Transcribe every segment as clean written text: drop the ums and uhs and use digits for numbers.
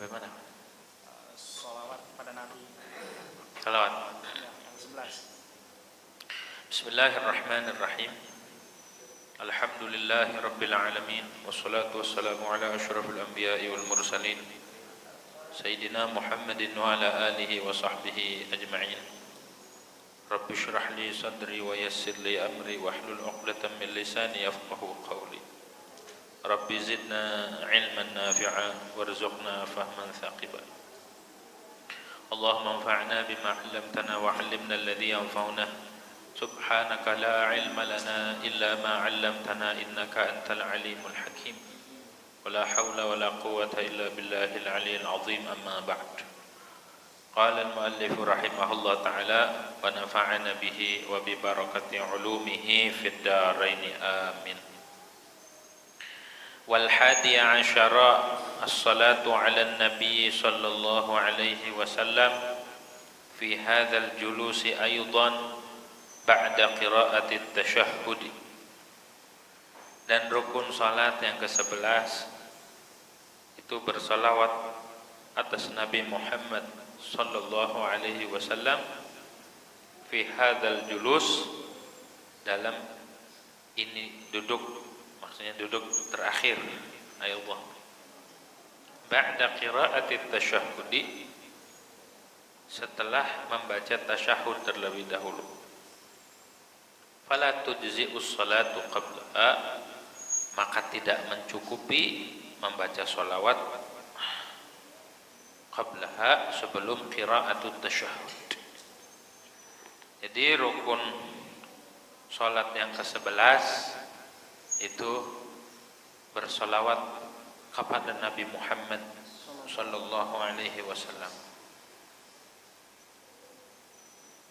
Sampai mana? Sholawat pada Nabi. Salawat. Yang 11. Bismillahirrahmanirrahim. Alhamdulillahi rabbil alamin. Wassalatu wassalamu ala asyrafil anbiya'i wal mursalin Sayyidina Muhammadin wa ala alihi wa sahbihi ajma'in. Rabbi shrah li sadri wa yassir li amri wahlul 'uqdatam min lisani yafqahu qawli. Rabbi zidna ilman nafi'a warzuqna fahman thaqiba. Allahumma anfa'na bima 'allamtana wa 'allimna alladhi yanfa'una. Subhanaka la 'ilma lana illa ma 'allamtana innaka antal 'alimul hakim. Wala hawla wala quwwata illa billahil 'aliyyil 'azim, amma ba'd. Qala al-muallif rahimahullah ta'ala wa nafa'ana bihi wa bi barakati 'ulumihi fid dharain amin. Wal hadiya 'asyara as-salatu 'ala an-nabi sallallahu alaihi wasallam fi hadzal julusi aidan ba'da qiraati at-tasyahhud. Dan rukun salat yang ke-11 itu bersalawat atas Nabi Muhammad sallallahu alaihi wasallam fi hadzal julus, dalam ini duduk, maksudnya duduk terakhir ayat ba'da qiraati at-tasyahhud, setelah membaca tasyahud terlebih dahulu. Fala tujzi'us salatu qablaha, maka tidak mencukupi membaca sholawat qablaha, sebelum qiraatut tasyahud. Jadi rukun salat yang ke-11 itu bersolawat kepada Nabi Muhammad sallallahu alaihi wasallam.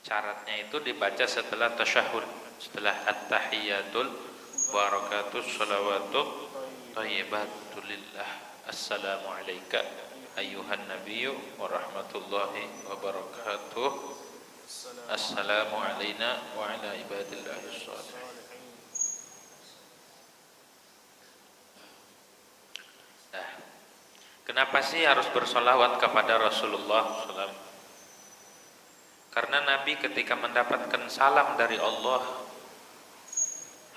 Syaratnya itu dibaca setelah tasyahud, setelah at-tahiyatul barakatus shalawatut thayyibatul lillah. Assalamu alayka ayyuhan nabiyyu wa rahmatullahi wa barakatuh. Assalamu alayna wa ala ibadillahis shalihin. Nah, kenapa sih harus bersolawat kepada Rasulullah SAW? Karena Nabi ketika mendapatkan salam dari Allah,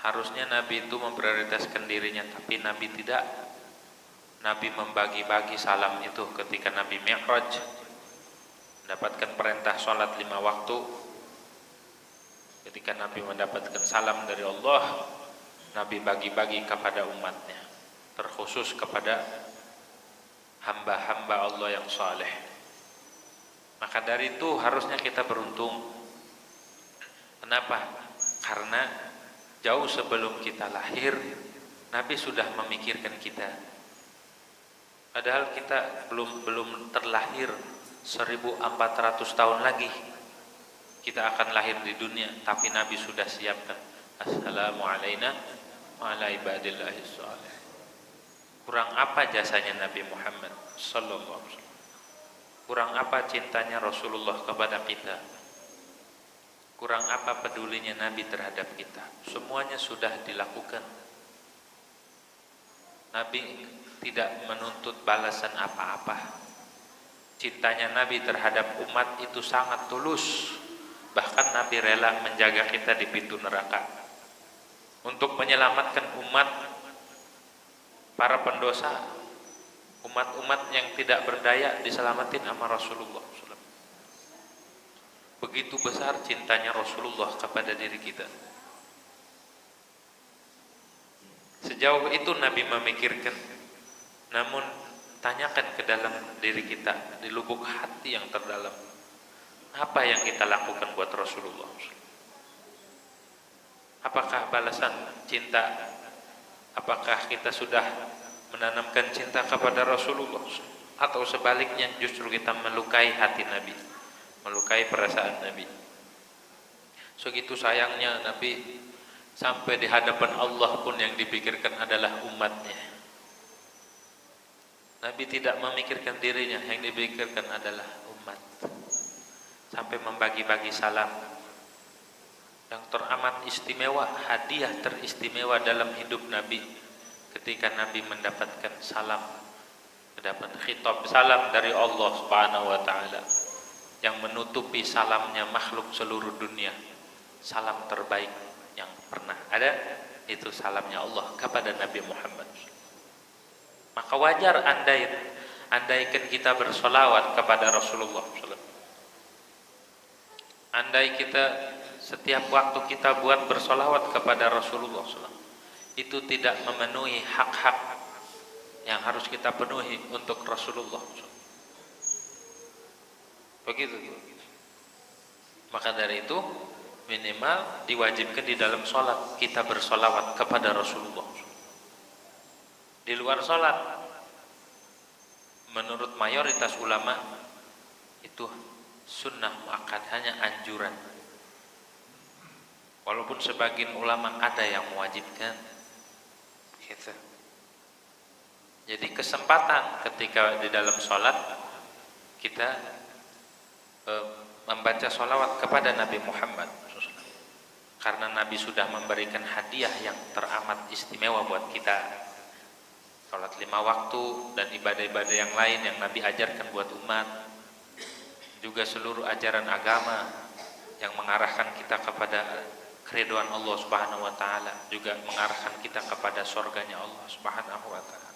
harusnya Nabi itu memprioritaskan dirinya, tapi Nabi tidak. Nabi membagi-bagi salam itu ketika Nabi Mi'raj, mendapatkan perintah sholat 5 waktu. Ketika Nabi mendapatkan salam dari Allah, Nabi bagi-bagi kepada umatnya, terkhusus kepada hamba-hamba Allah yang saleh. Maka dari itu harusnya kita beruntung. Kenapa? Karena jauh sebelum kita lahir, Nabi sudah memikirkan kita. Padahal kita belum terlahir, 1400 tahun lagi kita akan lahir di dunia, tapi Nabi sudah siapkan. Assalamu alayna wa ala ibadillahis shalihin. Kurang apa jasanya Nabi Muhammad sallallahu alaihi wasallam? Kurang apa cintanya Rasulullah kepada kita? Kurang apa pedulinya Nabi terhadap kita? Semuanya sudah dilakukan. Nabi tidak menuntut balasan apa-apa. Cintanya Nabi terhadap umat itu sangat tulus. Bahkan Nabi rela menjaga kita di pintu neraka untuk menyelamatkan umat, para pendosa, umat-umat yang tidak berdaya diselamatin sama Rasulullah SAW. Begitu besar cintanya Rasulullah kepada diri kita. Sejauh itu Nabi memikirkan. Namun tanyakan ke dalam diri kita, di lubuk hati yang terdalam, apa yang kita lakukan buat Rasulullah? Apakah balasan cinta? Apakah kita sudah menanamkan cinta kepada Rasulullah, atau sebaliknya justru kita melukai hati Nabi, melukai perasaan Nabi? Segitu sayangnya Nabi, sampai di hadapan Allah pun yang dipikirkan adalah umatnya. Nabi tidak memikirkan dirinya, yang dipikirkan adalah umat. Sampai membagi-bagi salam yang teramat istimewa, hadiah teristimewa dalam hidup Nabi. Ketika Nabi mendapatkan salam Dapat khitab salam dari Allah Subhanahu wa taala yang menutupi salamnya makhluk seluruh dunia. Salam terbaik yang pernah ada itu salamnya Allah kepada Nabi Muhammad. Maka wajar andaikan kita bersolawat kepada Rasulullah SAW. Andai kita setiap waktu kita buat bersolawat kepada Rasulullah SAW, itu tidak memenuhi hak-hak yang harus kita penuhi untuk Rasulullah SAW. Begitu. Maka dari itu minimal diwajibkan di dalam sholat kita bersolawat kepada Rasulullah. Di luar sholat, menurut mayoritas ulama itu sunnah muakkad, hanya anjuran. Walaupun sebagian ulama ada yang mewajibkan. Gitu. Jadi kesempatan ketika di dalam sholat kita membaca sholawat kepada Nabi Muhammad, karena Nabi sudah memberikan hadiah yang teramat istimewa buat kita. Sholat 5 waktu dan ibadah-ibadah yang lain yang Nabi ajarkan buat umat, juga seluruh ajaran agama yang mengarahkan kita kepada keridhaan Allah Subhanahu wa taala, juga mengarahkan kita kepada surganya Allah Subhanahu wa taala.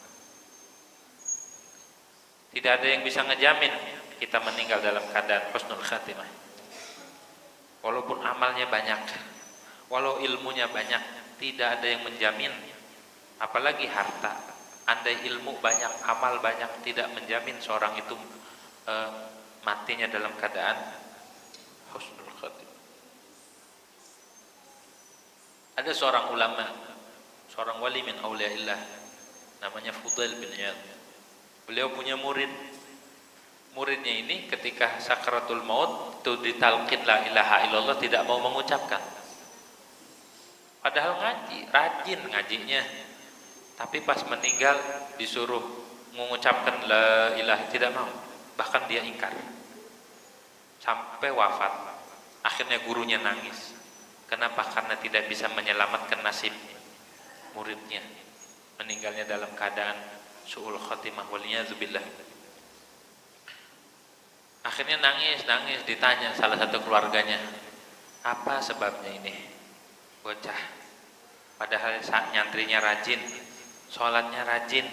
Tidak ada yang bisa ngejamin kita meninggal dalam keadaan husnul khatimah. Walaupun amalnya banyak, walau ilmunya banyak, tidak ada yang menjamin. Apalagi harta. Andai ilmu banyak, amal banyak, tidak menjamin seorang itu matinya dalam keadaan husnul khatimah. Ada seorang ulama, seorang wali min auliyaillah, namanya Fudail bin Iyad. Beliau punya murid. Muridnya ini ketika sakaratul maut itu ditalqin la ilaha illallah, tidak mau mengucapkan. Padahal ngaji, rajin ngajinya. Tapi pas meninggal disuruh mengucapkan la ilaha, tidak mau. Bahkan dia ingkar. Sampai wafat. Akhirnya gurunya nangis. Kenapa? Karena tidak bisa menyelamatkan nasib muridnya. Meninggalnya dalam keadaan su'ul khatimah waliyadzubillah. Akhirnya nangis, ditanya salah satu keluarganya, apa sebabnya ini bocah? Padahal nyantrinya rajin, sholatnya rajin,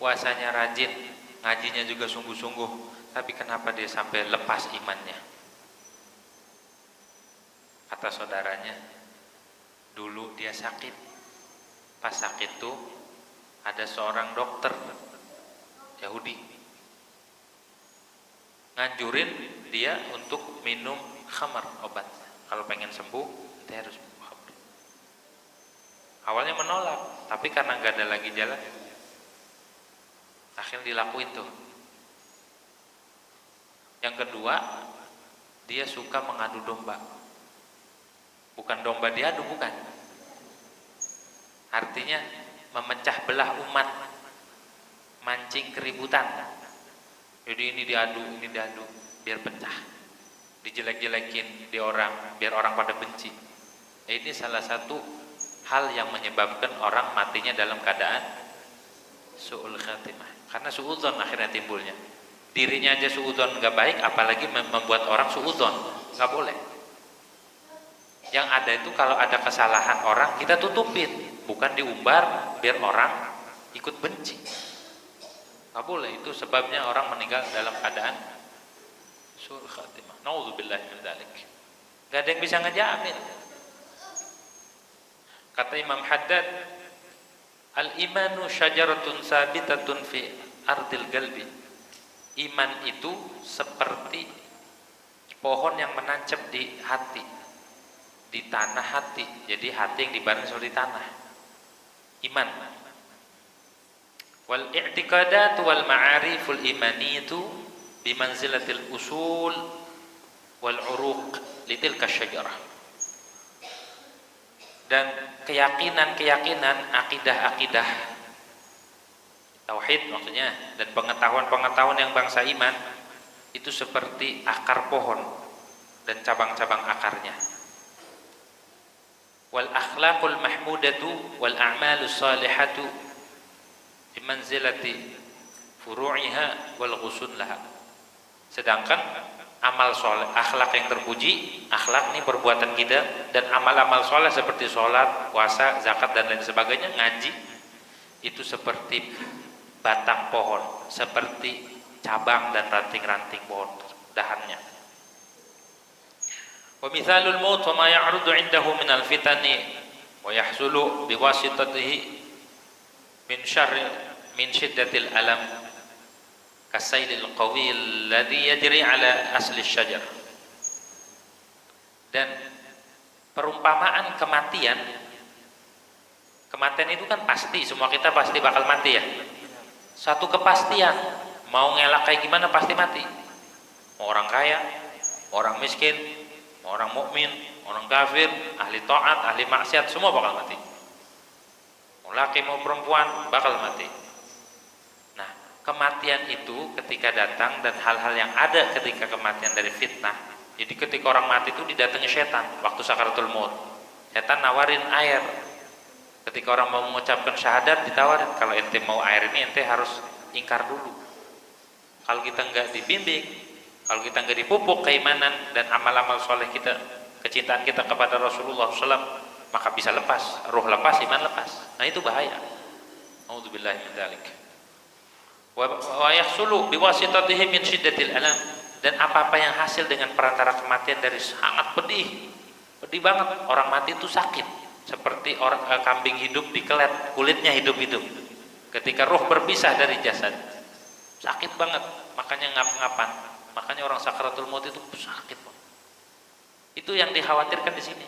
puasanya rajin, ngajinya juga sungguh-sungguh, tapi kenapa dia sampai lepas imannya? Kata saudaranya, dulu dia sakit. Pas sakit tuh ada seorang dokter Yahudi nganjurin dia untuk minum khamar, obat. Kalau pengen sembuh, dia harus minum khamar. Awalnya menolak, tapi karena nggak ada lagi jalan, akhirnya dilakuin tuh. Yang kedua, dia suka mengadu domba. Bukan domba diadu, bukan. Artinya memecah belah umat, mancing keributan. Jadi ini diadu, biar pecah, dijelek-jelekin di orang, biar orang pada benci. Ini salah satu hal yang menyebabkan orang matinya dalam keadaan su'ul khatimah. Karena su'udzon akhirnya timbulnya. Dirinya aja su'udzon nggak baik, apalagi membuat orang su'udzon, nggak boleh. Yang ada itu kalau ada kesalahan orang kita tutupin, bukan diumbar biar orang ikut benci. Nggak boleh, itu sebabnya orang meninggal dalam keadaan su'ul khatimah. Nauzubillahi min dzalik. Nggak ada yang bisa ngejamin. Kata Imam Haddad, al-imanu syajaratun sabitatun fi ardil qalbi. Iman itu seperti pohon yang menancap di hati, di tanah hati. Jadi hati yang dibaring di tanah. Iman. Wal i'tiqadat wal ma'ariful imaniyatu bimanzilatil usul wal uruq litilka syajarah. Dan keyakinan-keyakinan, akidah-akidah tauhid maksudnya, dan pengetahuan-pengetahuan yang bangsa iman itu seperti akar pohon dan cabang-cabang akarnya. Wal akhlaqul mahmudatu wal a'malus salihatu bimanzilati furu'iha wal ghusun laha. Sedangkan amal soleh, akhlak yang terpuji, akhlak ini perbuatan kita, dan amal-amal soleh seperti sholat, puasa, zakat dan lain sebagainya, ngaji, itu seperti batang pohon, seperti cabang dan ranting-ranting pohon, dahannya. Wa mithalul maut wa ma ya'rudu 'indahu min al-fitani wa yahsulu biwasitatihi min shiddatil alam kasailil qawil alladhi yajri ala asli syajar. Dan perumpamaan kematian itu kan pasti, semua kita pasti bakal mati ya, satu kepastian, mau ngelak kayak gimana pasti mati, mau orang kaya, orang miskin, orang mukmin, orang kafir, ahli taat, ahli maksiat, semua bakal mati, mau laki mau perempuan bakal mati. Nah, kematian itu ketika datang dan hal-hal yang ada ketika kematian dari fitnah. Jadi ketika orang mati itu didatangi setan waktu sakaratul maut. Setan nawarin air. Ketika orang mau mengucapkan syahadat ditawarin, kalau ente mau air ini ente harus ingkar dulu. Kalau kita enggak dibimbing, kalau kita enggak dipupuk keimanan dan amal-amal soleh kita, kecintaan kita kepada Rasulullah SAW, maka bisa lepas, ruh lepas, iman lepas. Nah itu bahaya. A'udzubillahi min dzalik. Wa yahsulu biwasitatihi min syiddatil alam. Dan apa-apa yang hasil dengan perantara kematian dari sangat pedih banget. Orang mati itu sakit, seperti orang kambing hidup dikelet, kulitnya hidup-hidup. Ketika ruh berpisah dari jasad, sakit banget. Makanya ngap-ngapan. Makanya orang sakaratul maut itu sakit banget. Itu yang dikhawatirkan di sini.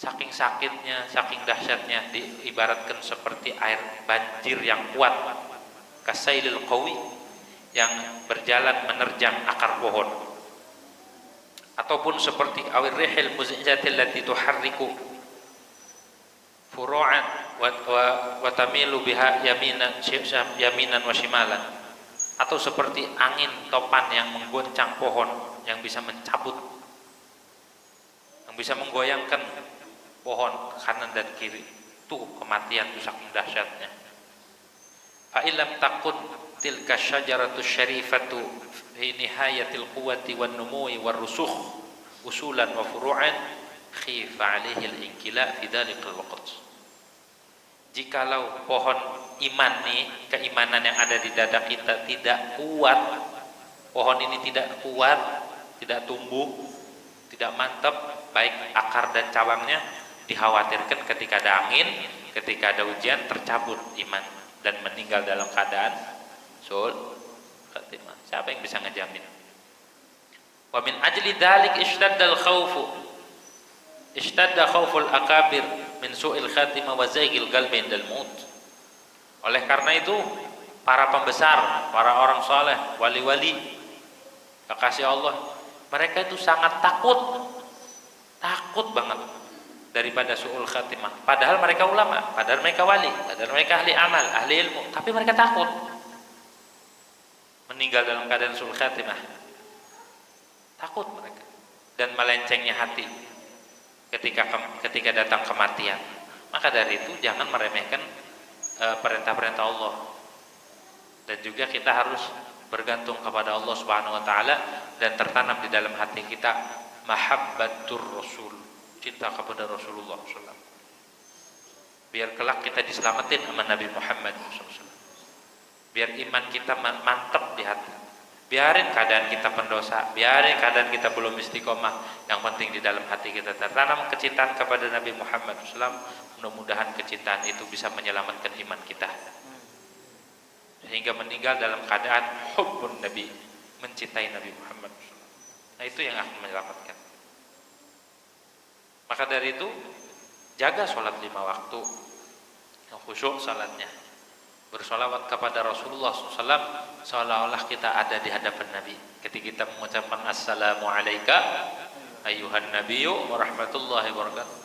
Saking sakitnya, saking dahsyatnya, diibaratkan seperti air banjir yang kuat, kasailil qawi, yang berjalan menerjang akar pohon, ataupun seperti awir rihil muz'ijatil lati tuharriku furu'an wa tamilu biha yaminan wa shimalan, atau seperti angin topan yang menggoncang pohon, yang bisa mencabut, yang bisa menggoyangkan pohon kanan dan kiri. Itu kematian, itu saking dahsyatnya. Fa illam takun tilka syajaratu syarifatu fi nihayatil quwwati wan numu'i war rusukh usulan wa furu'an khifa 'alaihi al-inkila fi dzalikal waqt. Jikalau pohon iman nih, keimanan yang ada di dada kita tidak kuat, pohon ini tidak kuat, tidak tumbuh, tidak mantap baik akar dan cabangnya, dikhawatirkan ketika ada angin, ketika ada hujan tercabut iman dan meninggal dalam keadaan khatimah. Siapa yang bisa ngejamin? Wa min ajli dzalik ishtadda khauful akabir min su'il khatimah wa zaygil qalbi indal maut. Oleh karena itu para pembesar, para orang saleh, wali-wali, kekasih Allah, mereka itu sangat takut banget daripada su'ul khatimah. Padahal mereka ulama, padahal mereka wali, padahal mereka ahli amal, ahli ilmu, tapi mereka takut meninggal dalam keadaan su'ul khatimah. Takut mereka, dan melencengnya hati ketika datang kematian. Maka dari itu jangan meremehkan perintah-perintah Allah, dan juga kita harus bergantung kepada Allah Subhanahu wa taala dan tertanam di dalam hati kita mahabbatur rasul, cinta kepada Rasulullah SAW, biar kelak kita diselamatin sama Nabi Muhammad SAW. Biar iman kita mantap di hati. Biarin keadaan kita pendosa, biarin keadaan kita belum istiqomah, yang penting di dalam hati kita tertanam kecintaan kepada Nabi Muhammad SAW. Mudah-mudahan kecintaan itu bisa menyelamatkan iman kita, sehingga meninggal dalam keadaan hubbun Nabi, mencintai Nabi Muhammad SAW. Nah itu yang akan menyelamatkan. Maka dari itu jaga sholat 5 waktu, yang khusyuk salatnya, bersolawat kepada Rasulullah SAW seolah-olah kita ada di hadapan Nabi. Ketika kita mengucapkan assalamu alayka ayyuhan nabiyyu wa rahmatullahi wa barakatuh,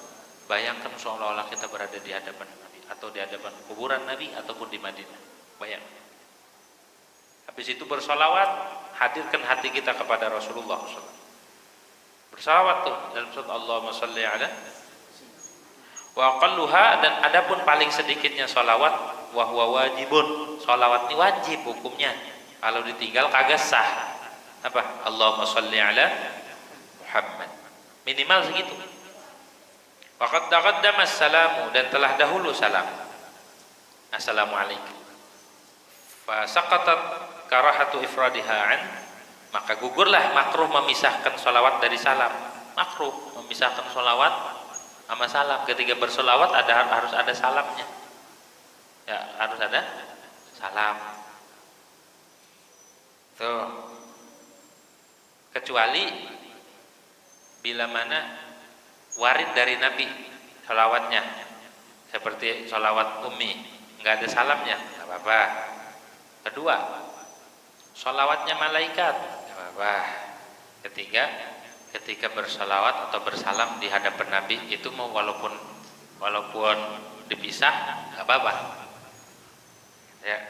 bayangkan seolah-olah kita berada di hadapan Nabi, atau di hadapan kuburan Nabi, ataupun di Madinah. Bayangkan. Habis itu bersolawat, hadirkan hati kita kepada Rasulullah SAW. Bersolawat tuh dalam surat Allahumma shalli ala wa aqalluha, dan adapun paling sedikitnya solawat wa huwa wajibun. Sholawat ini wajib hukumnya. Kalau ditinggal kagak sah. Apa? Allahumma sholli ala Muhammad. Minimal segitu. Waqad taqaddama assalamu, dan telah dahulu salam. Assalamualaikum. Fa saqatat karahatu ifradiha an, maka gugurlah makruh memisahkan sholawat dari salam. Makruh memisahkan sholawat sama salam. Ketika bersolawat harus ada salamnya. Ya, harus ada salam. Tuh. Kecuali bila mana warid dari Nabi sholawatnya, seperti sholawat ummi, nggak ada salamnya, nggak apa-apa. Kedua, sholawatnya malaikat, nggak apa-apa. Ketiga, ketika bersolawat atau bersalam di hadapan Nabi itu mau walaupun dipisah nggak apa-apa. Ya,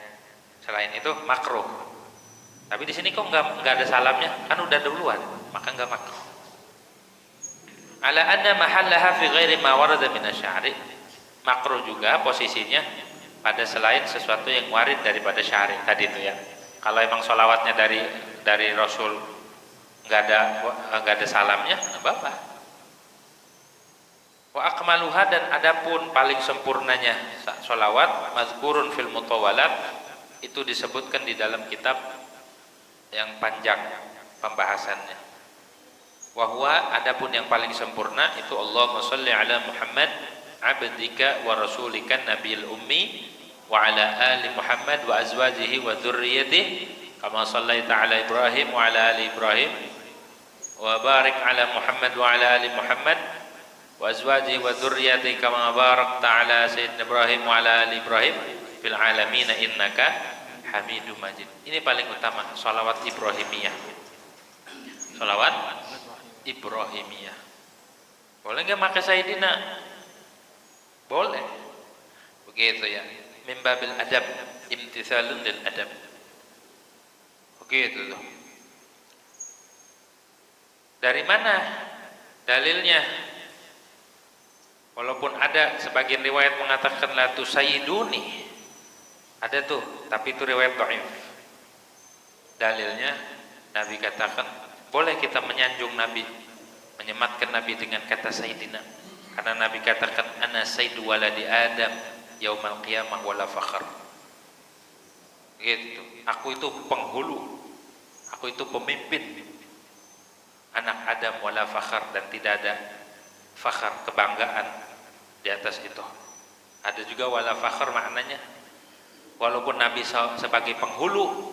selain itu makruh. Tapi di sini kok nggak ada salamnya, kan udah duluan, maka nggak makruh. Ala anna mahallaha fi ghairi ma warada min asy-syari'. Makruh juga posisinya pada selain sesuatu yang warid daripada syari' tadi itu ya. Kalau emang sholawatnya dari Rasul nggak ada salamnya, nggak apa-apa. Wa akmaluha, dan adapun paling sempurnanya sholawat mazkurun fil mutawalat, itu disebutkan di dalam kitab yang panjang pembahasannya. Wa huwa, adapun yang paling sempurna itu Allahumma sholli ala Muhammad abdika wa rasulika nabiyil ummi wa ala ali Muhammad wa azwajihi wa dzurriyyatihi kama shallaita ala Ibrahim wa ala ali Ibrahim wa barik ala Muhammad wa ala ali Muhammad wa azwajihi wa dzurriyyatihi kama barakta ala sayyidina Ibrahim wa ala ali Ibrahim fil alamin innaka Hamidum Majid. Ini paling utama, sholawat Ibrahimiyah. Sholawat Ibrahimiyah. Boleh nggak pakai Sayyidina? Boleh. Begitu ya. Min babil adab, imtithalun lil adab. Begitu loh. Dari mana dalilnya? Walaupun ada sebagian riwayat mengatakan la tusayyiduni, ada tuh, tapi itu riwayat dhaif. Dalilnya Nabi katakan boleh kita menyanjung Nabi, menyematkan Nabi dengan kata Sayyidina, karena Nabi katakan ana sayyidu waladi Adam yaumal qiyamah wala fakhr. Gitu. Aku itu penghulu, aku itu pemimpin anak Adam wala fakhr, dan tidak ada fakhr, kebanggaan di atas itu. Ada juga wala fakhr, maknanya walaupun Nabi sebagai penghulu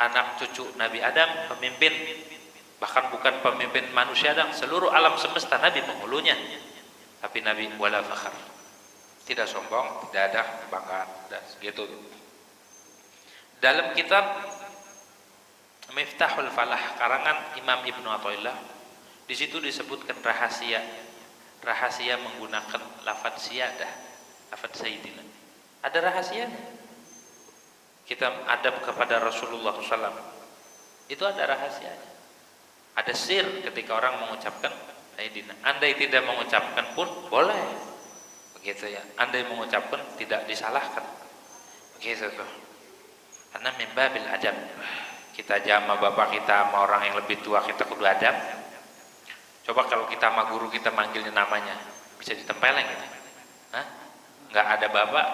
anak cucu Nabi Adam, pemimpin, bahkan bukan pemimpin manusia dan seluruh alam semesta, Nabi penghulunya, tapi Nabi wala fakhr, tidak sombong, tidak ada kebanggaan, dan segitu. Dalam kitab Miftahul Falah karangan Imam Ibnu Athaillah, di situ disebutkan rahasia menggunakan lafaz siyadah, lafaz sayyidina. Ada rahasianya. Kita adab kepada Rasulullah SAW, itu ada rahasianya. Ada sir ketika orang mengucapkan sayyidina. Andai tidak mengucapkan pun boleh. Begitu ya. Andai mengucapkan tidak disalahkan. Begitu tuh. Karena min babil adab. Kita aja sama bapak kita, sama orang yang lebih tua, kita kudu adab. Coba kalau kita sama guru kita manggilnya namanya, bisa ditempeleng gitu. Hah? Nggak ada bapak,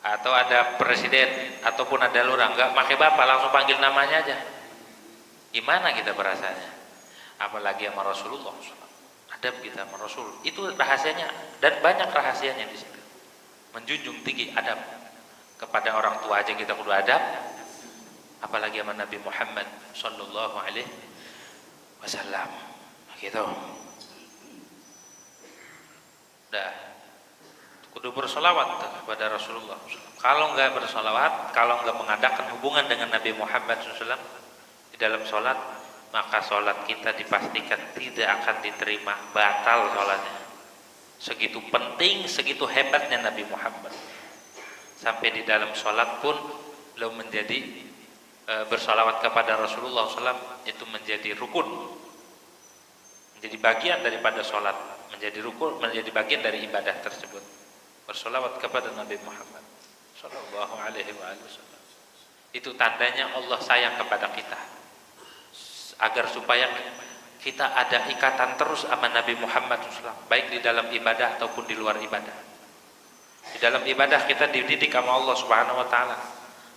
atau ada presiden, ataupun ada lurah, nggak pakai bapak, langsung panggil namanya aja. Gimana kita berasanya? Apalagi sama Rasulullah. Adab kita sama Rasul, itu rahasianya, dan banyak rahasianya di situ. Menjunjung tinggi adab kepada orang tua aja kita kudu adab, apalagi sama Nabi Muhammad Sallallahu Alaihi Wasallam. Gitu. Dah. Kudu bersolawat kepada Rasulullah. Kalau nggak bersolawat, kalau nggak mengadakan hubungan dengan Nabi Muhammad SAW di dalam sholat, maka sholat kita dipastikan tidak akan diterima, batal sholatnya. Segitu penting, segitu hebatnya Nabi Muhammad. Sampai di dalam sholat pun belum menjadi bersolawat kepada Rasulullah SAW itu menjadi rukun, menjadi bagian daripada sholat, menjadi rukun, menjadi bagian dari ibadah tersebut. Bersolawat kepada Nabi Muhammad. Sallallahu alaihi wasallam. Itu tandanya Allah sayang kepada kita, agar supaya kita ada ikatan terus sama Nabi Muhammad SAW, baik di dalam ibadah ataupun di luar ibadah. Di dalam ibadah kita dididik sama Allah Subhanahu wa taala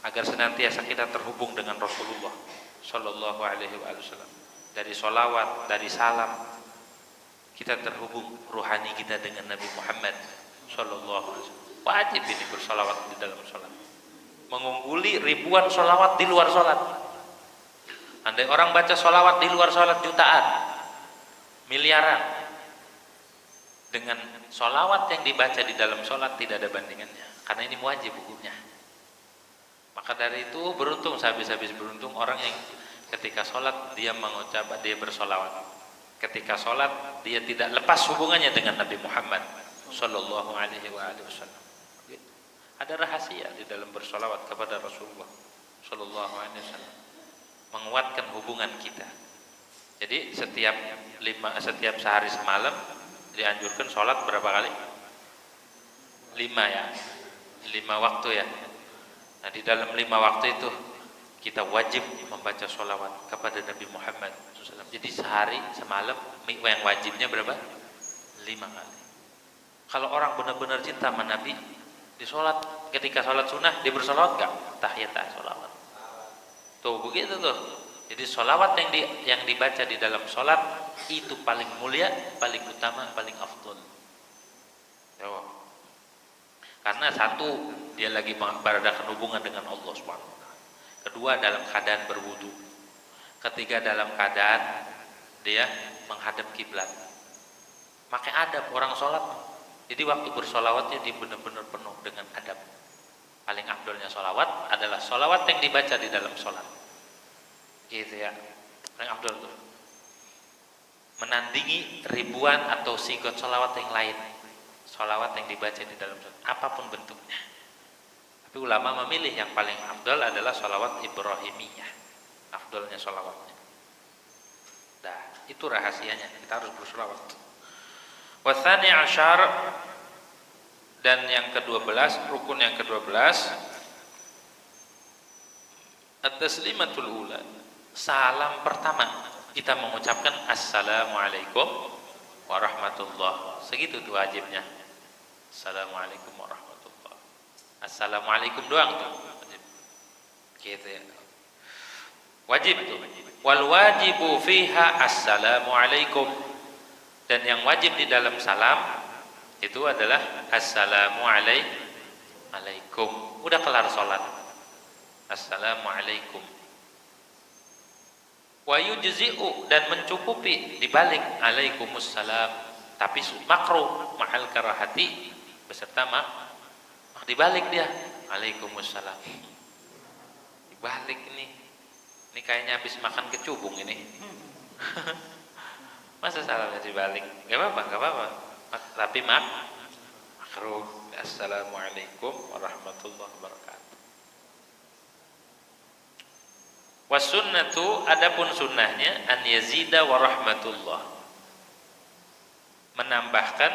agar senantiasa kita terhubung dengan Rasulullah Sallallahu alaihi wasallam. Dari sholawat, dari salam, kita terhubung ruhani kita dengan Nabi Muhammad Sallallahu alaihi wasallam. Wajib ini bersolawat di dalam sholat, mengungguli ribuan sholawat di luar sholat. Andai orang baca sholawat di luar sholat jutaan, miliaran, dengan sholawat yang dibaca di dalam sholat tidak ada bandingannya, karena ini wajib hukumnya. Maka dari itu beruntung, sehabis-habis beruntung orang yang ketika sholat dia mengucap, dia bersolawat. Ketika sholat dia tidak lepas hubungannya dengan Nabi Muhammad Sallallahu alaihi wasallam. Ada rahasia di dalam bersolawat kepada Rasulullah Sallallahu alaihi wasallam, menguatkan hubungan kita. Jadi setiap sehari semalam dianjurkan sholat berapa kali? 5 ya, 5 waktu ya. Nah di dalam 5 waktu itu kita wajib membaca sholawat kepada Nabi Muhammad SAW. Jadi sehari semalam yang wajibnya berapa? 5 kali. Kalau orang benar-benar cinta sama Nabi, di sholat, ketika sholat sunnah dia bersolawat gak? Tahiyat sholawat. Tuh begitu tuh. Jadi sholawat yang dibaca di dalam sholat itu paling mulia, paling utama, paling afdol. Karena satu, dia lagi beradakan hubungan dengan Allah Subhanahu wa taala. Kedua, dalam keadaan berwudu. Ketiga, dalam keadaan dia menghadap kiblat. Pakai adab orang sholat. Jadi waktu bersolawatnya dia benar-benar penuh dengan adab. Paling afdolnya solawat adalah solawat yang dibaca di dalam sholat. Gitu ya, paling afdol tuh. Menandingi ribuan atau sigot solawat yang lain. Solawat yang dibaca di dalam sholat, apapun bentuknya. Tapi ulama memilih yang paling afdol adalah solawat Ibrahimiyah. Afdolnya solawatnya. Nah, itu rahasianya. Kita harus bersolawat. Wathani asyar, dan yang ke-12, rukun yang ke-12, at-taslimatul ula, salam pertama kita mengucapkan assalamualaikum warahmatullah. Segitu tuh wajibnya. Assalamualaikum warahmatullah. Assalamualaikum doang tuh wajib. Gitu ya. Wajib tuh. Wal wajibu fiha assalamualaikum. Dan yang wajib di dalam salam itu adalah assalamualaikum. Udah kelar sholat, assalamualaikum. Wa yujzi'u, dan mencukupi dibalik alaikumussalam, tapi makruh ma'al karahati, beserta dibalik dia alaikumussalam. Dibalik ini kayaknya habis makan kecubung ini. Masa salamnya dibalik? Gak apa-apa. Tapi makruh. Assalamualaikum warahmatullahi wabarakatuh. Wasunnatu, adapun sunnahnya an yazida warahmatullah, menambahkan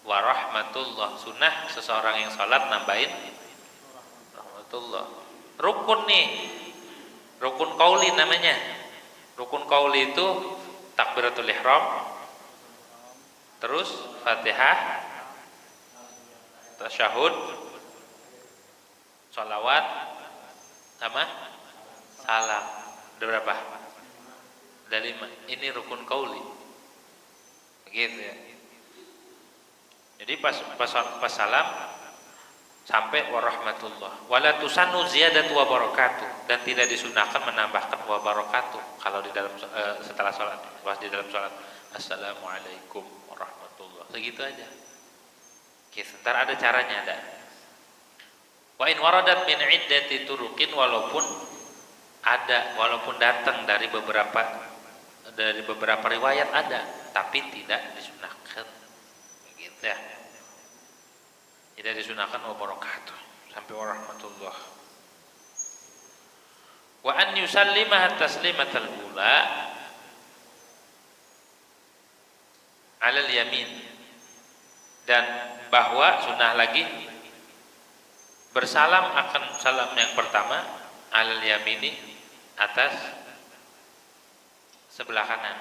warahmatullah. Sunnah seseorang yang sholat nambahin rahmatullah. Rukun nih, rukun qauli namanya. Rukun qauli itu takbiratul ihram, terus Fatihah, tasyahud, sholawat, sama salam. Ada berapa? Ada 5. Ini rukun qauli. Begitu ya. Jadi pas salam sampai warahmatullah. Wala tusannu ziyadatu wa barakatuh, dan tidak disunahkan menambahkan wa barakatuh kalau di dalam setelah salat. Pas di dalam salat assalamualaikum warahmatullah, segitu aja. Oke, sebentar, ada caranya ada. Wa in waradat min iddati turuqin, walaupun datang dari beberapa riwayat ada, tapi tidak disunahkan. Begitu ya. Tidak disunahkan wa barakatuh sampai warahmatullah. Wa an yusallima taslimatal ula alal yamin, dan bahwa sunnah lagi Bersalam akan salam yang pertama alal yamini, atas sebelah kanan.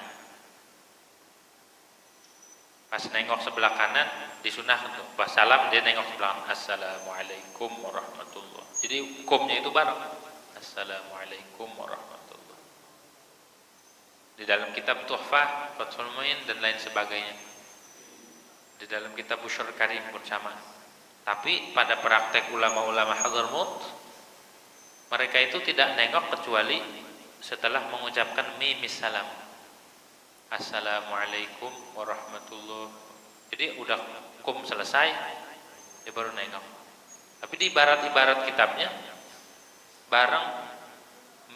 Pas nengok sebelah kanan disunahkan untuk pas salam dia nengok sebelah kanan. Assalamualaikum warahmatullah. Jadi hukumnya itu bareng. Assalamualaikum warahmatullah. Di dalam kitab Tuhfah, Fathul Muin dan lain sebagainya. Di dalam kitab Busyr Karim pun sama. Tapi pada praktek ulama-ulama Hadramaut, mereka itu tidak nengok kecuali setelah mengucapkan mimis salam. Assalamualaikum warahmatullah. Jadi udah hukum selesai, dia baru nengok. Tapi di ibarat-ibarat kitabnya bareng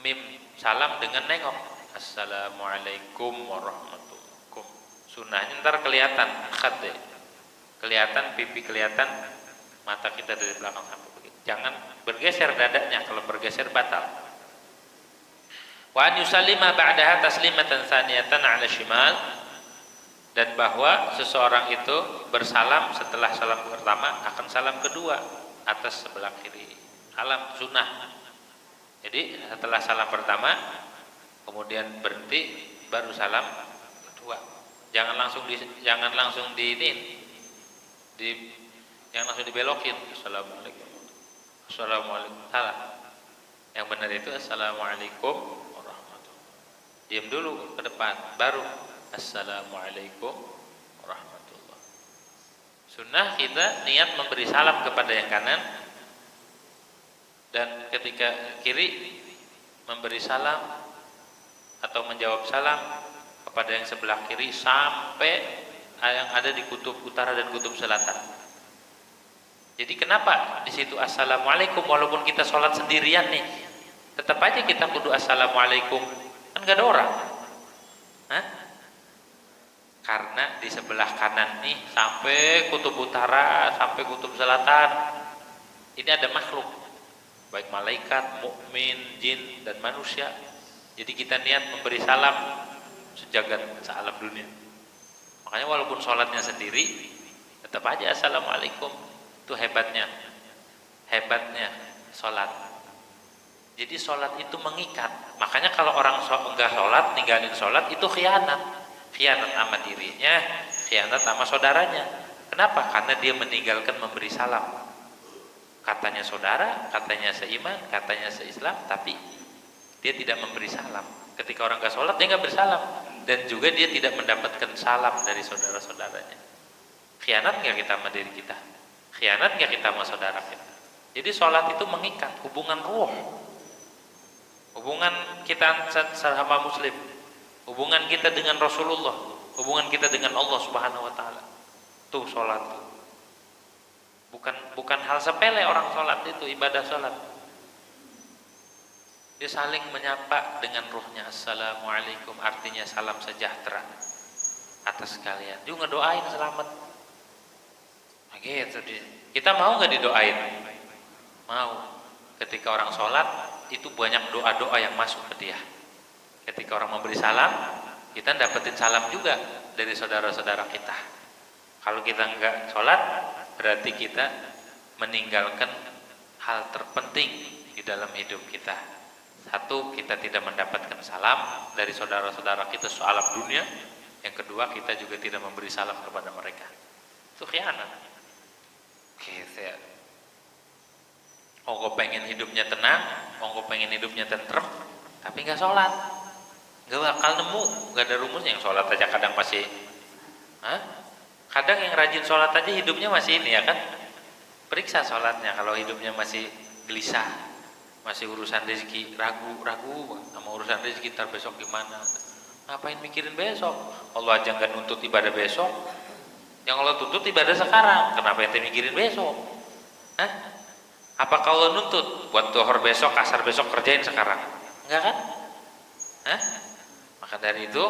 mim salam dengan nengok. Assalamualaikum warahmatullah. Sunnahnya ntar kelihatan khad deh. Kelihatan pipi, kelihatan mata kita dari belakang sampai begitu. Jangan bergeser dadanya, kalau bergeser batal. Wa an yusallima ba'daha taslimatan tsaniyatan 'ala shimal, dan bahwa seseorang itu bersalam setelah salam pertama akan salam kedua atas sebelah kiri. Alam sunnah. Jadi setelah salam pertama kemudian berhenti baru salam kedua. Jangan langsung jangan langsung dibelokin. Assalamualaikum. Assalamualaikum. Salah. Yang benar itu assalamualaikum warahmatullahi. Diam dulu ke depan, baru assalamualaikum warahmatullahi. Sunnah kita niat memberi salam kepada yang kanan, dan ketika kiri memberi salam atau menjawab salam kepada yang sebelah kiri sampai yang ada di kutub utara dan kutub selatan. Jadi kenapa di situ assalamualaikum, walaupun kita sholat sendirian nih, tetap aja kita kudu assalamualaikum, kan gak ada orang. Hah? Karena di sebelah kanan nih sampai kutub utara sampai kutub selatan ini ada makhluk, baik malaikat, mukmin, jin dan manusia. Jadi kita niat memberi salam sejagat sealam dunia. Makanya walaupun sholatnya sendiri tetap aja assalamualaikum. Itu hebatnya sholat. Jadi sholat itu mengikat. Makanya kalau orang enggak sholat, ninggalin sholat, itu khianat sama dirinya, khianat sama saudaranya. Kenapa? Karena dia meninggalkan memberi salam. Katanya saudara, katanya seiman, katanya seislam, tapi dia tidak memberi salam. Ketika orang enggak sholat, dia enggak bersalam, dan juga dia tidak mendapatkan salam dari saudara-saudaranya. Khianat enggak kita sama diri kita? Khianat nggak kita sama saudara kita? Jadi sholat itu mengikat hubungan ruh, hubungan kita sama muslim, hubungan kita dengan Rasulullah, hubungan kita dengan Allah Subhanahu Wa Taala. Tuh sholat tuh bukan hal sepele. Orang sholat itu ibadah sholat. Dia saling menyapa dengan ruhnya. Assalamualaikum artinya salam sejahtera atas kalian. Dia ngedoain selamat. Gitu dia. Kita mau nggak didoain? Mau. Ketika orang sholat itu banyak doa-doa yang masuk ke dia. Ketika orang memberi salam, kita dapetin salam juga dari saudara-saudara kita. Kalau kita nggak sholat, berarti kita meninggalkan hal terpenting di dalam hidup kita. Satu, kita tidak mendapatkan salam dari saudara-saudara kita sealam dunia. Yang kedua, kita juga tidak memberi salam kepada mereka. Itu khianat. Gitu ya. Ongko pengen hidupnya tenang, ongko pengen hidupnya tentrem, tapi nggak sholat, nggak bakal nemu. Nggak ada rumusnya. Yang sholat aja kadang masih, kadang yang rajin sholat aja hidupnya masih ini ya kan. Periksa sholatnya, kalau hidupnya masih gelisah, masih urusan rezeki, ragu sama urusan rezeki, ntar besok gimana? Ngapain mikirin besok? Allah aja nggak nuntut ibadah besok. Yang Allah tuntut ibadah sekarang. Kenapa ente mikirin besok? Apakah Allah nuntut buat zuhur besok, asar besok kerjain sekarang? Enggak kan? Maka dari itu,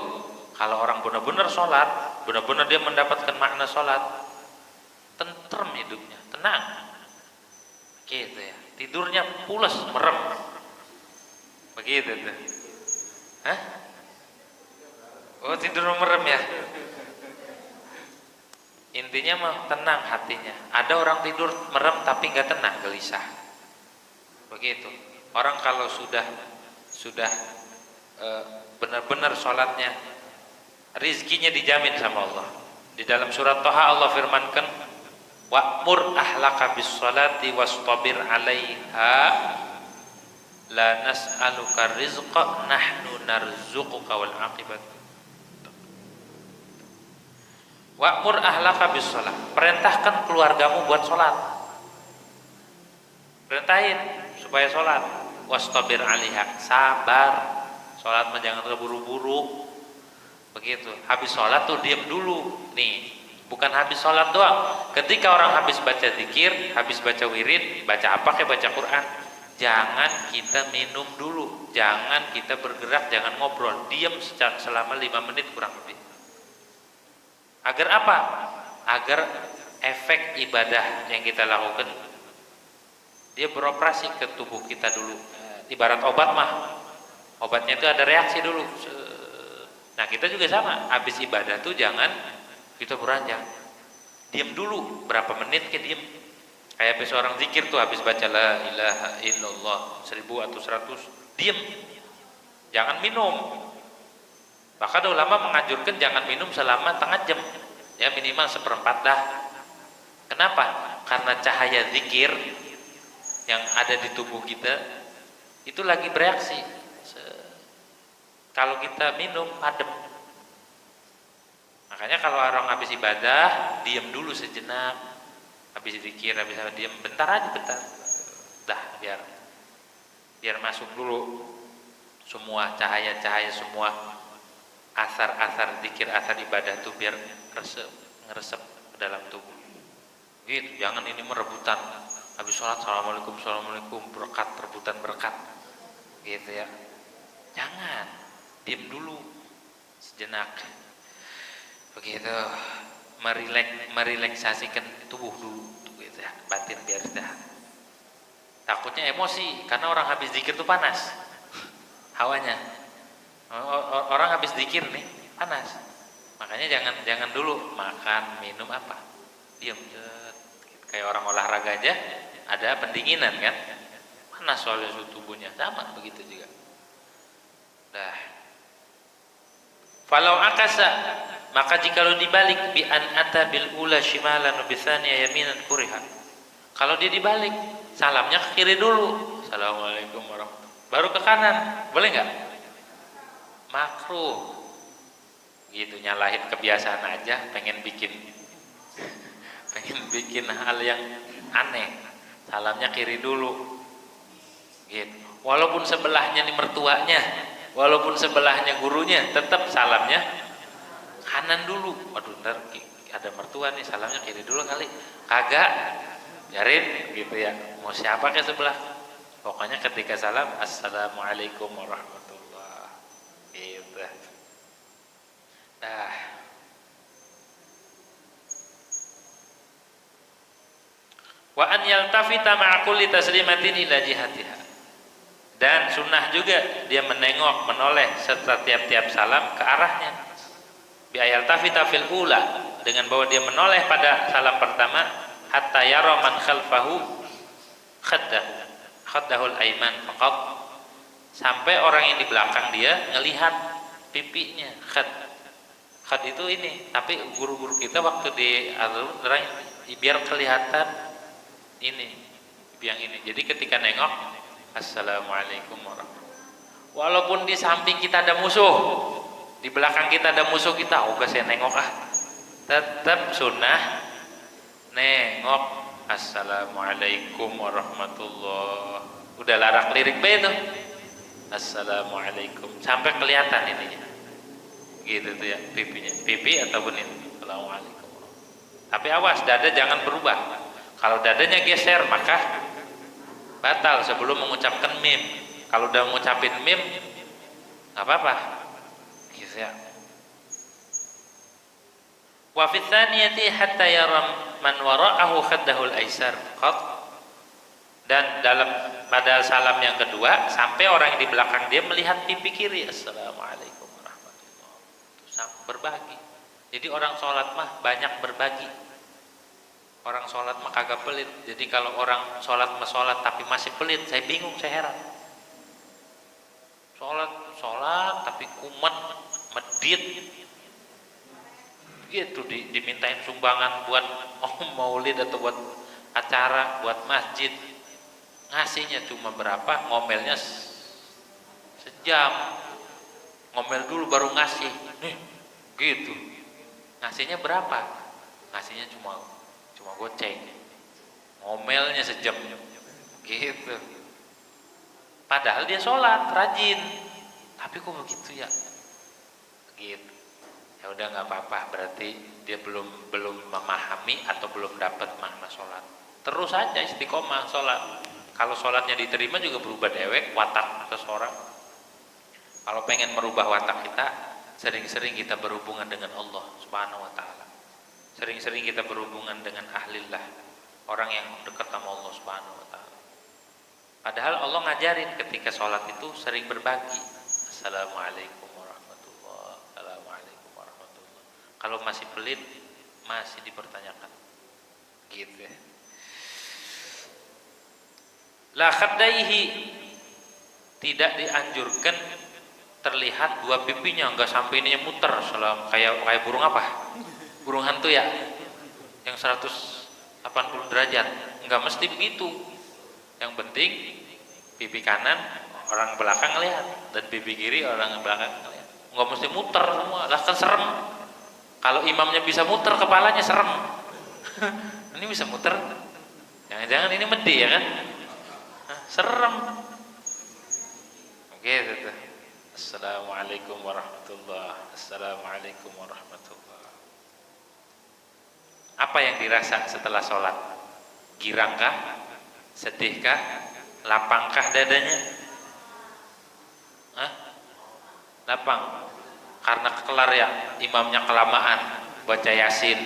kalau orang benar-benar sholat, benar-benar dia mendapatkan makna sholat, tentrem hidupnya, tenang. Gitu ya. Tidurnya pules, merem. Begitu tuh. Oh, tidur merem ya. Intinya mah tenang hatinya. Ada orang tidur merem tapi nggak tenang, gelisah. Begitu. Orang kalau sudah benar-benar sholatnya, rizkinya dijamin sama Allah. Di dalam surat Toha Allah firmankan, wa'mur ahlaka bis sholati wastabir 'alaiha la nas'aluka rizqa nahnu narzuquka wal 'aqibat. Wa'mur ahlaka bis sholat, perintahkan keluargamu buat sholat, perintahin supaya sholat. Wastabir 'alaiha, sabar, sholat mah jangan keburu-buru. Begitu, habis sholat tuh diam dulu nih, bukan habis sholat doang. Ketika orang habis baca zikir, habis baca wirid, baca apa kayak baca Quran, jangan kita minum dulu, jangan kita bergerak, jangan ngobrol, diam selama 5 menit kurang lebih. Agar apa? Agar efek ibadah yang kita lakukan dia beroperasi ke tubuh kita dulu. Ibarat obat mah, obatnya itu ada reaksi dulu. Nah kita juga sama, habis ibadah tuh jangan kita beranjak, diam dulu berapa menit ke diam. Kayak habis orang zikir tuh, habis baca la ilaha illallah 1000 atau 100, diam, jangan minum. Bahkan ulama menganjurkan jangan minum selama setengah jam, ya minimal 1/4 dah. Kenapa? Karena cahaya zikir yang ada di tubuh kita itu lagi bereaksi. Kalau kita minum adem. Makanya kalau orang habis ibadah diam dulu sejenak, habis zikir, habis diam bentar aja, bentar. Dah biar masuk dulu semua cahaya-cahaya, semua asar-asar zikir, asar ibadah tuh biar ngeresep ke dalam tubuh. Gitu, jangan ini merebutan. Habis sholat assalamualaikum berkat, rebutan berkat. Gitu ya. Jangan. Diam dulu sejenak. Begitu, merelaksasikan tubuh dulu, gitu ya, batin biar istirahat. Takutnya emosi, karena orang habis zikir tuh panas hawanya. Orang habis zikir nih panas, makanya jangan dulu makan minum apa, diam. Kayak orang olahraga aja ada pendinginan kan, panas soalnya suhu tubuhnya, sama begitu juga. Dah. Falau akasa, maka jikalau dibalik, bi an ata bil ula shimalan wa bi tsaniya yaminan kuriha. Kalau dia dibalik, salamnya ke kiri dulu, assalamualaikum warahmatullahi, baru ke kanan, boleh nggak? Makruh. Gitu, nyalahin kebiasaan aja, pengen bikin hal yang aneh, salamnya kiri dulu. Gitu. Walaupun sebelahnya nih mertuanya, walaupun sebelahnya gurunya, tetap salamnya kanan dulu. Waduh, ntar ada mertua nih, salamnya kiri dulu kali. Kagak, biarin gitu ya. Mau siapa ke sebelah? Pokoknya ketika salam, assalamualaikum warahmatullahi gitu. Nah, wa an yaltafita ma'a kulli taslimatin ila jihatiha. Dan sunnah juga dia menoleh setelah tiap-tiap salam ke arahnya. Bi ayaltafita fil ula, dengan bahwa dia menoleh pada salam pertama, hatta yara man khalfahu khaddahul aiman faqat, sampai orang yang di belakang dia ngelihat pipinya. Khad itu ini, tapi guru-guru kita waktu di al-Quran biar kelihatan ini yang ini. Jadi ketika nengok, assalamualaikum warahmatullahi. Walaupun di samping kita ada musuh, di belakang kita ada musuh kita, gak saya nengok tetap sunnah nengok, assalamualaikum warahmatullahi. Udah larak lirik itu, assalamualaikum, sampai kelihatan ininya, gitu tuh ya, pipi ataupun ini, assalamualaikum. Tapi awas, dada jangan berubah. Kalau dadanya geser maka batal sebelum mengucapkan mim. Kalau udah mengucapin mim nggak apa-apa, gitu ya. Wa fi tsaniyati hatta yara man wara'ahu khaddahul aisar qat. Dan pada salam yang kedua, sampai orang yang di belakang dia melihat pipi kiri, assalamualaikum warahmatullahi wabarakatuh. Berbagi. Jadi orang sholat mah banyak berbagi. Orang sholat mah kagak pelit. Jadi kalau orang sholat tapi masih pelit, saya bingung, saya heran. Sholat tapi kumat, medit, gitu dimintain sumbangan buat maulid atau buat acara, buat masjid. Ngasihnya cuma berapa? Ngomelnya sejam. Ngomel dulu baru ngasih. Nih, gitu. Ngasihnya berapa? Ngasihnya cuma goceng. Ngomelnya sejam. Gitu. Padahal dia sholat rajin, tapi kok begitu ya? Gitu. Ya udah nggak apa-apa, berarti dia belum memahami atau belum dapat makna sholat. Terus aja istiqomah sholat. Kalau sholatnya diterima juga berubah dewek watak seseorang. Kalau pengen merubah watak kita, sering-sering kita berhubungan dengan Allah Subhanahu Wa Taala. Sering-sering kita berhubungan dengan ahlillah, orang yang dekat sama Allah Subhanahu Wa Taala. Padahal Allah ngajarin ketika sholat itu sering berbagi. Assalamualaikum warahmatullahi wabarakatuh. Assalamualaikum warahmatullahi wabarakatuh. Kalau masih pelit, masih dipertanyakan. Gitu ya. La khaddaihi, tidak dianjurkan terlihat dua pipinya, enggak sampai ininya muter, kayak burung apa? Burung hantu ya? Yang 180 derajat. Enggak mesti begitu. Yang penting pipi kanan orang belakang lihat dan pipi kiri orang belakang lihat. Nggak mesti muter semua, lah kan serem. Kalau imamnya bisa muter kepalanya serem. Ini bisa muter, jangan-jangan ini medi ya kan? Serem. Oke, gitu. Assalamualaikum warahmatullahi. Assalamualaikum warahmatullahi. Apa yang dirasa setelah sholat? Girangkah? Sedihkah? Lapangkah dadanya? Hah? Lapang. Karena kelar ya, imamnya kelamaan baca Yasin.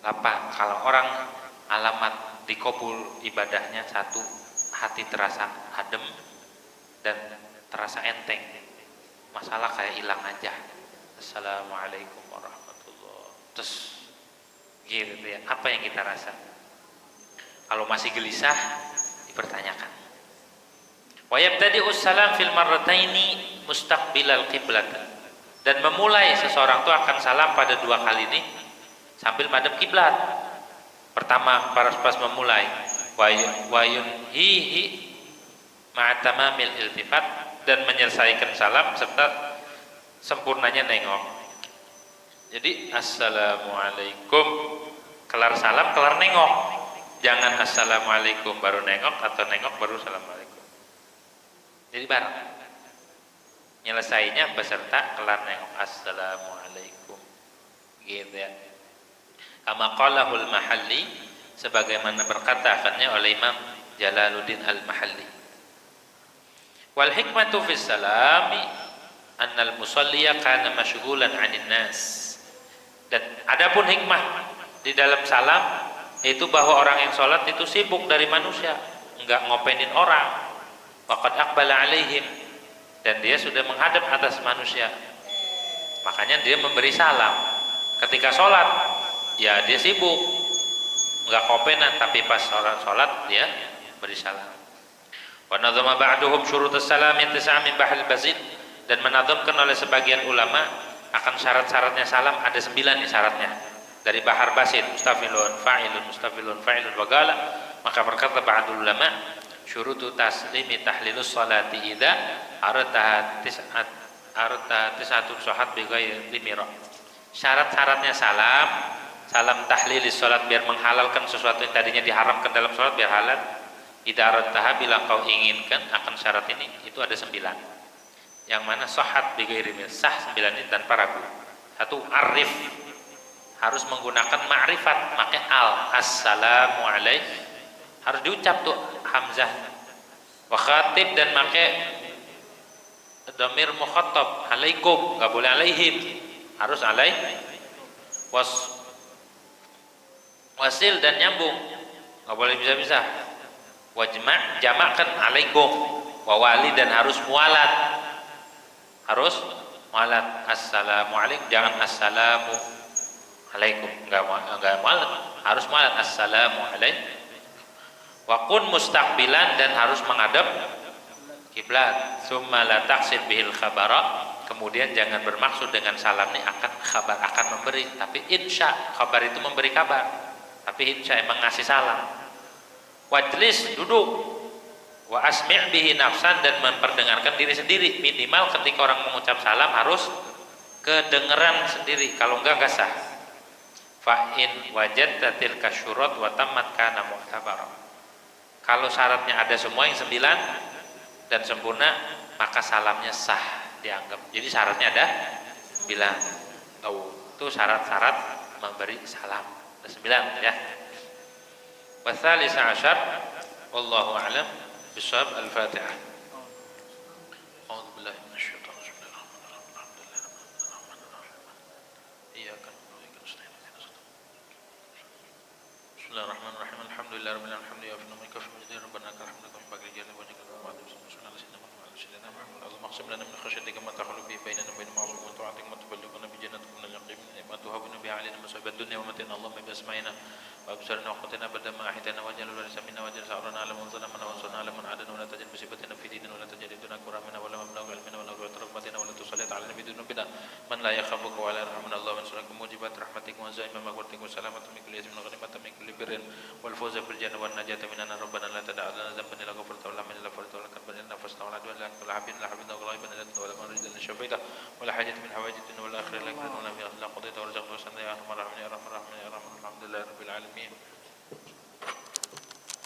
Lapang. Kalau orang alamat dikabul ibadahnya, satu, hati terasa adem dan terasa enteng. Masalah kayak hilang aja. Assalamualaikum warahmatullahi wabarakatuh. Terus gitu ya. Apa yang kita rasa? Kalau masih gelisah, dipertanyakan. Wa yabtadi'us salam fil marrataini mustaqbilal qiblat. Dan memulai seseorang itu akan salam pada dua kali ini sambil madhep kiblat. Pertama, pas memulai wa yunhihi ma'a tamamil iltifat, dan menyelesaikan salam serta sempurnanya nengok. Jadi assalamualaikum, kelar salam kelar nengok. Jangan assalamualaikum baru nengok atau nengok baru assalamualaikum. Jadi bareng. Nyelesainya beserta kelar nengok assalamualaikum. Gitu ya. Kama qalahul Mahalli, sebagaimana berkata akannya oleh Imam Jalaluddin Al-Mahalli. Wal hikmatu fis salami annal musalliya kana masyghulan 'anil nas. Dan adapun hikmah di dalam salam itu bahwa orang yang sholat itu sibuk dari manusia, enggak ngopenin orang. Waqad aqbala alaihim, dan dia sudah menghadap atas manusia. Makanya dia memberi salam. Ketika sholat, ya dia sibuk, enggak kopenan, tapi pas sholat dia beri salam. Wa nadzama ba'duhum syurutus salami tis'a min bahril basit, dan menadzamkan oleh sebagian ulama akan syarat-syaratnya salam ada 9 nih syaratnya. Dari bahar basit, mustafilun fa'ilun wa gala. Maka berkata ba'dul ulama, syurutu taslimi tahlilus salati idza arataha tis'atun shahat bi ghairi mira. Syarat-syaratnya salam tahlilis salat biar menghalalkan sesuatu yang tadinya diharamkan dalam salat biar halal. Idza arataha, bila kau inginkan akan syarat ini, itu ada 9. Yang mana shahat bi ghairi mira, sah 9 ini tanpa ragu. Satu, arif, harus menggunakan ma'rifat, pakai assalamu alaikum, harus diucap tuh hamzah. Wa khatib, dan pakai dhamir mukhatab, alaikum, enggak boleh alaihim, harus alaih. Wasil dan nyambung, enggak boleh bisa-bisa. Wajma', jamakkan alaikum. Wa wali, dan harus mualat, assalamu alaikum, jangan assalamu alaikum, enggak mualat, harus mualat assalamu alaikum. Wa kun mustaqbilan, dan harus menghadap kiblat. Summa la taqsid bihil khabara, kemudian jangan bermaksud dengan salam ini akan kabar, akan memberi, tapi insya kabar itu memberi kabar, tapi insya emang ngasih salam. Wajlis, duduk. Wa asmi' bihi nafsan, dan memperdengarkan diri sendiri, minimal ketika orang mengucap salam harus kedengeran sendiri, kalau enggak sah. Fa in wajadta tilka syurat wa tammat kana mu'tabara, kalau syaratnya ada semua yang 9 dan sempurna, maka salamnya sah dianggap. Jadi syaratnya ada 9. Itu syarat-syarat memberi salam. Ada 9 ya. Wasalis asyar, wallahu a'lam bishawab. Al-Fatihah. A'udzubillahi minasyaitonir rajim. Iyyaka na'budu wa iyyaka nasta'in. Bismillahirrahmanirrahim. Alhamdulillahirabbil alamin. Hamdan wa shukran laka fi rabbana lakal hamdu kama yanbaghi li jalali wajhika wa ala sayyidina Muhammad Allahumma aqsim lana min khashyatika ma tahulu bihi bainana wa bain ma'siyati wa ta'atika ma tuballighuna bi jannatika min al-yaqin ma tuhabuna biha 'alaina masa'ib ad-dunya wa matina Allahumma bi asma'ina wa absarina wa qutina badama ma ahitana wa jalal warisa minna wa jal sa'rana 'ala man zalamana wa ansurna 'ala man 'adana wa la tajal musibatina fi dinina wa la tajal iduna kuramina wa la mablagha ilmina wa la rahmatina wa la tusallit 'alaina bi dunubina man la yakhafuka wa la yarhamuna Allah wa ansurakum mujibat rahmatika wa zaima maghfiratika wa salamatan min kulli ismin wa ghanimatan min kulli birrin wal fawza bil jannati wan najata minan nar rabbana la tad'a lana dhanban illa ghafartahu wa la min illa faratahu wa la karban illa fasta'u ala du'a la habib la habib غائبا لا ولا مريض الا شفيته ولا حاجه من حوائج الدنيا والاخره لك ولا فيها الا قضيتها ورزقت وسنه يا ارحم الراحمين يا ارحم الراحمين يا ارحم الحمد لله رب العالمين.